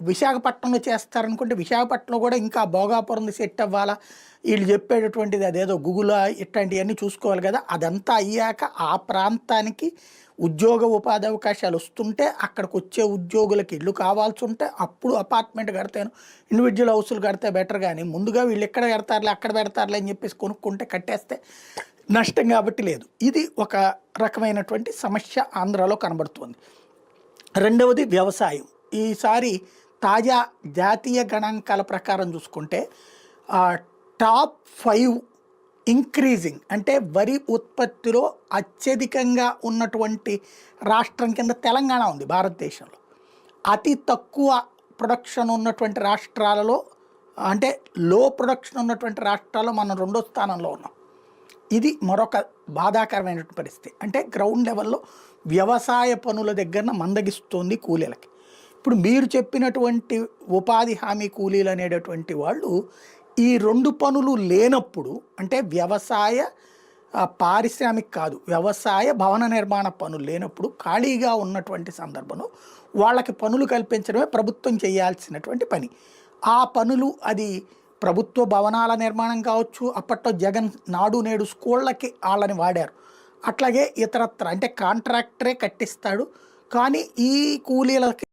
విశాఖపట్నంలో చేస్తారనుకుంటే విశాఖపట్నంలో కూడా ఇంకా భోగాపురం సెట్ అవ్వాలా, వీళ్ళు చెప్పేటటువంటిది అదేదో గూగుల్ ఇట్లాంటివన్నీ చూసుకోవాలి కదా. అదంతా అయ్యాక ఆ ప్రాంతానికి ఉద్యోగ ఉపాధి అవకాశాలు వస్తుంటే అక్కడికి వచ్చే ఉద్యోగులకి ఇల్లు కావాల్సి ఉంటే అప్పుడు అపార్ట్మెంట్ కడతాను, ఇండివిజువల్ హౌస్లు కడితే బెటర్. కానీ ముందుగా వీళ్ళు ఎక్కడ కడతారులే అక్కడ పెడతారులే అని చెప్పేసి కొనుక్కుంటే కట్టేస్తే నష్టం కాబట్టి లేదు. ఇది ఒక రకమైనటువంటి సమస్య ఆంధ్రాలో కనబడుతుంది. రెండవది వ్యవసాయం. ఈసారి తాజా జాతీయ గణాంకాల ప్రకారం చూసుకుంటే టాప్ 5 ఇంక్రీజింగ్ అంటే వరి ఉత్పత్తిలో అత్యధికంగా ఉన్నటువంటి రాష్ట్రం కింద తెలంగాణ ఉంది భారతదేశంలో. అతి తక్కువ ప్రొడక్షన్ ఉన్నటువంటి రాష్ట్రాలలో అంటే లో ప్రొడక్షన్ ఉన్నటువంటి రాష్ట్రాల్లో మనం 2వ స్థానంలో ఉన్నాం. ఇది మరొక బాధాకరమైనటువంటి పరిస్థితి. అంటే గ్రౌండ్ లెవెల్లో వ్యవసాయ పనుల దగ్గర మందగిస్తోంది కూలీలకి. ఇప్పుడు మీరు చెప్పినటువంటి ఉపాధి హామీ కూలీలు అనేటటువంటి వాళ్ళు ఈ 2 పనులు లేనప్పుడు అంటే వ్యవసాయ పారిశ్రామిక కాదు, వ్యవసాయ భవన నిర్మాణ పనులు లేనప్పుడు ఖాళీగా ఉన్నటువంటి సందర్భంలో వాళ్ళకి పనులు కల్పించడమే ప్రభుత్వం చేయాల్సినటువంటి పని. ఆ పనులు అది ప్రభుత్వ భవనాల నిర్మాణం కావచ్చు, అప్పట్లో జగన్ నాడు నేడు స్కూళ్ళకి వాళ్ళని వాడారు. అట్లాగే ఇతరత్ర అంటే కాంట్రాక్టరే కట్టిస్తాడు. కానీ ఈ కూలీలకి